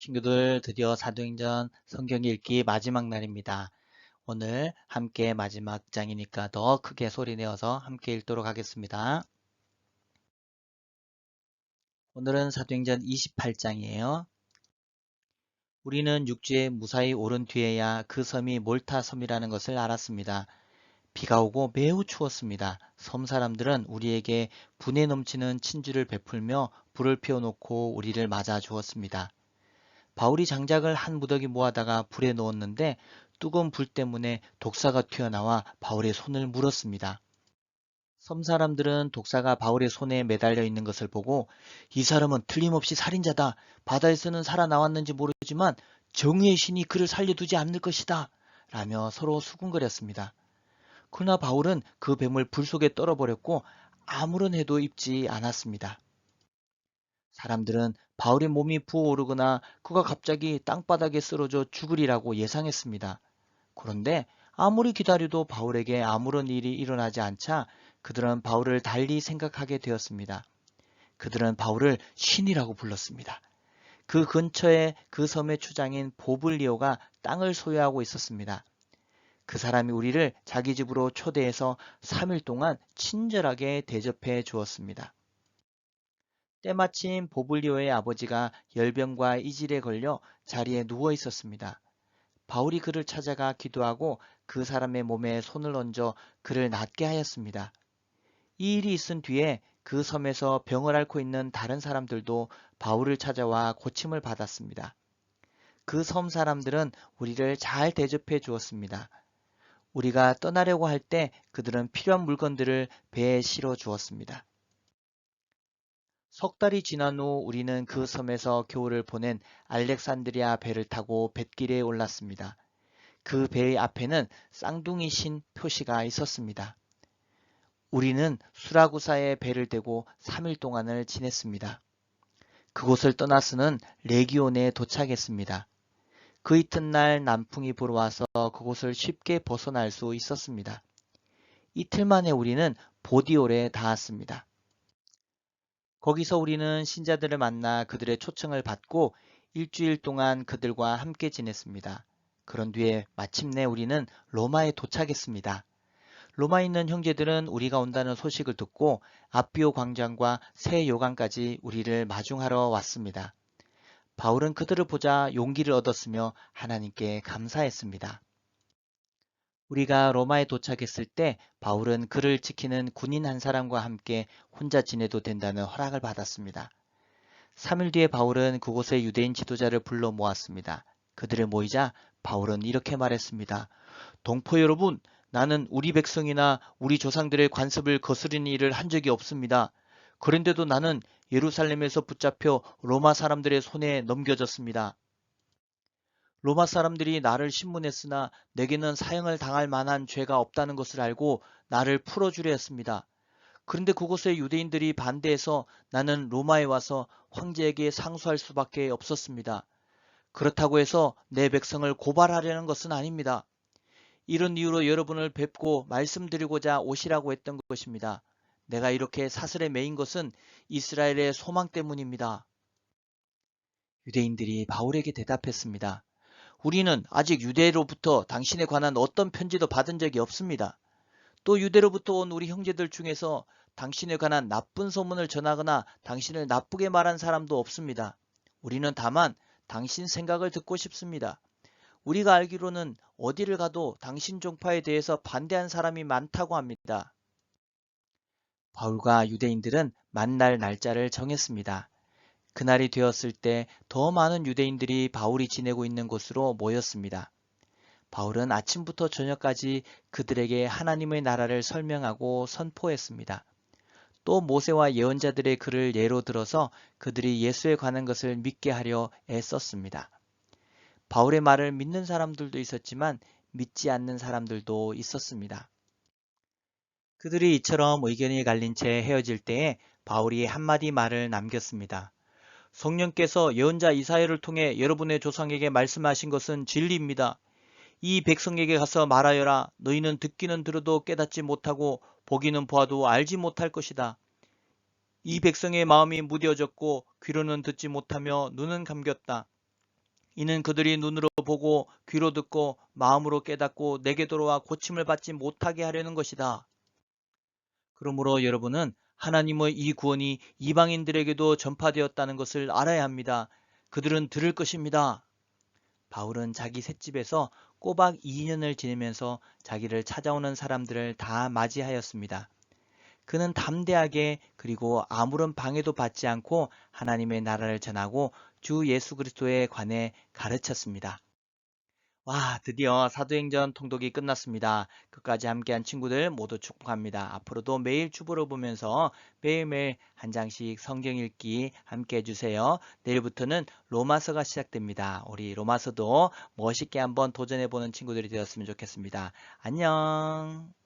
친구들 드디어 사도행전 성경 읽기 마지막 날입니다. 오늘 함께 마지막 장이니까 더 크게 소리 내어서 함께 읽도록 하겠습니다. 오늘은 사도행전 28장이에요. 우리는 육지에 무사히 오른 뒤에야 그 섬이 몰타 섬이라는 것을 알았습니다. 비가 오고 매우 추웠습니다. 섬 사람들은 우리에게 분에 넘치는 친주를 베풀며 불을 피워놓고 우리를 맞아 주었습니다. 바울이 장작을 한 무더기 모아다가 불에 넣었는데 뜨거운 불 때문에 독사가 튀어나와 바울의 손을 물었습니다. 섬 사람들은 독사가 바울의 손에 매달려 있는 것을 보고 이 사람은 틀림없이 살인자다. 바다에서는 살아나왔는지 모르지만 정의의 신이 그를 살려두지 않을 것이다. 라며 서로 수군거렸습니다. 그러나 바울은 그 뱀을 불 속에 떨어버렸고 아무런 해도 입지 않았습니다. 사람들은 바울의 몸이 부어오르거나 그가 갑자기 땅바닥에 쓰러져 죽으리라고 예상했습니다. 그런데 아무리 기다려도 바울에게 아무런 일이 일어나지 않자 그들은 바울을 달리 생각하게 되었습니다. 그들은 바울을 신이라고 불렀습니다. 그 근처에 그 섬의 추장인 보블리오가 땅을 소유하고 있었습니다. 그 사람이 우리를 자기 집으로 초대해서 3일 동안 친절하게 대접해 주었습니다. 때마침 보블리오의 아버지가 열병과 이질에 걸려 자리에 누워 있었습니다. 바울이 그를 찾아가 기도하고 그 사람의 몸에 손을 얹어 그를 낫게 하였습니다. 이 일이 있은 뒤에 그 섬에서 병을 앓고 있는 다른 사람들도 바울을 찾아와 고침을 받았습니다. 그 섬 사람들은 우리를 잘 대접해 주었습니다. 우리가 떠나려고 할 때 그들은 필요한 물건들을 배에 실어 주었습니다. 석 달이 지난 후 우리는 그 섬에서 겨울을 보낸 알렉산드리아 배를 타고 뱃길에 올랐습니다. 그 배의 앞에는 쌍둥이 신 표시가 있었습니다. 우리는 수라구사에 배를 대고 3일 동안을 지냈습니다. 그곳을 떠나서는 레기온에 도착했습니다. 그 이튿날 남풍이 불어와서 그곳을 쉽게 벗어날 수 있었습니다. 이틀 만에 우리는 보디올에 닿았습니다. 거기서 우리는 신자들을 만나 그들의 초청을 받고 일주일 동안 그들과 함께 지냈습니다. 그런 뒤에 마침내 우리는 로마에 도착했습니다. 로마에 있는 형제들은 우리가 온다는 소식을 듣고 아비오 광장과 새 요강까지 우리를 마중하러 왔습니다. 바울은 그들을 보자 용기를 얻었으며 하나님께 감사했습니다. 우리가 로마에 도착했을 때 바울은 그를 지키는 군인 한 사람과 함께 혼자 지내도 된다는 허락을 받았습니다. 3일 뒤에 바울은 그곳의 유대인 지도자를 불러 모았습니다. 그들을 모이자 바울은 이렇게 말했습니다. 동포 여러분, 나는 우리 백성이나 우리 조상들의 관습을 거스르는 일을 한 적이 없습니다. 그런데도 나는 예루살렘에서 붙잡혀 로마 사람들의 손에 넘겨졌습니다. 로마 사람들이 나를 신문했으나 내게는 사형을 당할 만한 죄가 없다는 것을 알고 나를 풀어주려 했습니다. 그런데 그곳의 유대인들이 반대해서 나는 로마에 와서 황제에게 상소할 수밖에 없었습니다. 그렇다고 해서 내 백성을 고발하려는 것은 아닙니다. 이런 이유로 여러분을 뵙고 말씀드리고자 오시라고 했던 것입니다. 내가 이렇게 사슬에 매인 것은 이스라엘의 소망 때문입니다. 유대인들이 바울에게 대답했습니다. 우리는 아직 유대로부터 당신에 관한 어떤 편지도 받은 적이 없습니다. 또 유대로부터 온 우리 형제들 중에서 당신에 관한 나쁜 소문을 전하거나 당신을 나쁘게 말한 사람도 없습니다. 우리는 다만 당신 생각을 듣고 싶습니다. 우리가 알기로는 어디를 가도 당신 종파에 대해서 반대한 사람이 많다고 합니다. 바울과 유대인들은 만날 날짜를 정했습니다. 그날이 되었을 때 더 많은 유대인들이 바울이 지내고 있는 곳으로 모였습니다. 바울은 아침부터 저녁까지 그들에게 하나님의 나라를 설명하고 선포했습니다. 또 모세와 예언자들의 글을 예로 들어서 그들이 예수에 관한 것을 믿게 하려 애썼습니다. 바울의 말을 믿는 사람들도 있었지만 믿지 않는 사람들도 있었습니다. 그들이 이처럼 의견이 갈린 채 헤어질 때에 바울이 한마디 말을 남겼습니다. 성령께서 예언자 이사야를 통해 여러분의 조상에게 말씀하신 것은 진리입니다. 이 백성에게 가서 말하여라. 너희는 듣기는 들어도 깨닫지 못하고 보기는 보아도 알지 못할 것이다. 이 백성의 마음이 무뎌졌고 귀로는 듣지 못하며 눈은 감겼다. 이는 그들이 눈으로 보고 귀로 듣고 마음으로 깨닫고 내게 돌아와 고침을 받지 못하게 하려는 것이다. 그러므로 여러분은 하나님의 이 구원이 이방인들에게도 전파되었다는 것을 알아야 합니다. 그들은 들을 것입니다. 바울은 자기 셋집에서 꼬박 2년을 지내면서 자기를 찾아오는 사람들을 다 맞이하였습니다. 그는 담대하게 그리고 아무런 방해도 받지 않고 하나님의 나라를 전하고 주 예수 그리스도에 관해 가르쳤습니다. 와, 드디어 사도행전 통독이 끝났습니다. 끝까지 함께한 친구들 모두 축복합니다. 앞으로도 매일 주보를 보면서 매일매일 한 장씩 성경 읽기 함께 해주세요. 내일부터는 로마서가 시작됩니다. 우리 로마서도 멋있게 한번 도전해보는 친구들이 되었으면 좋겠습니다. 안녕.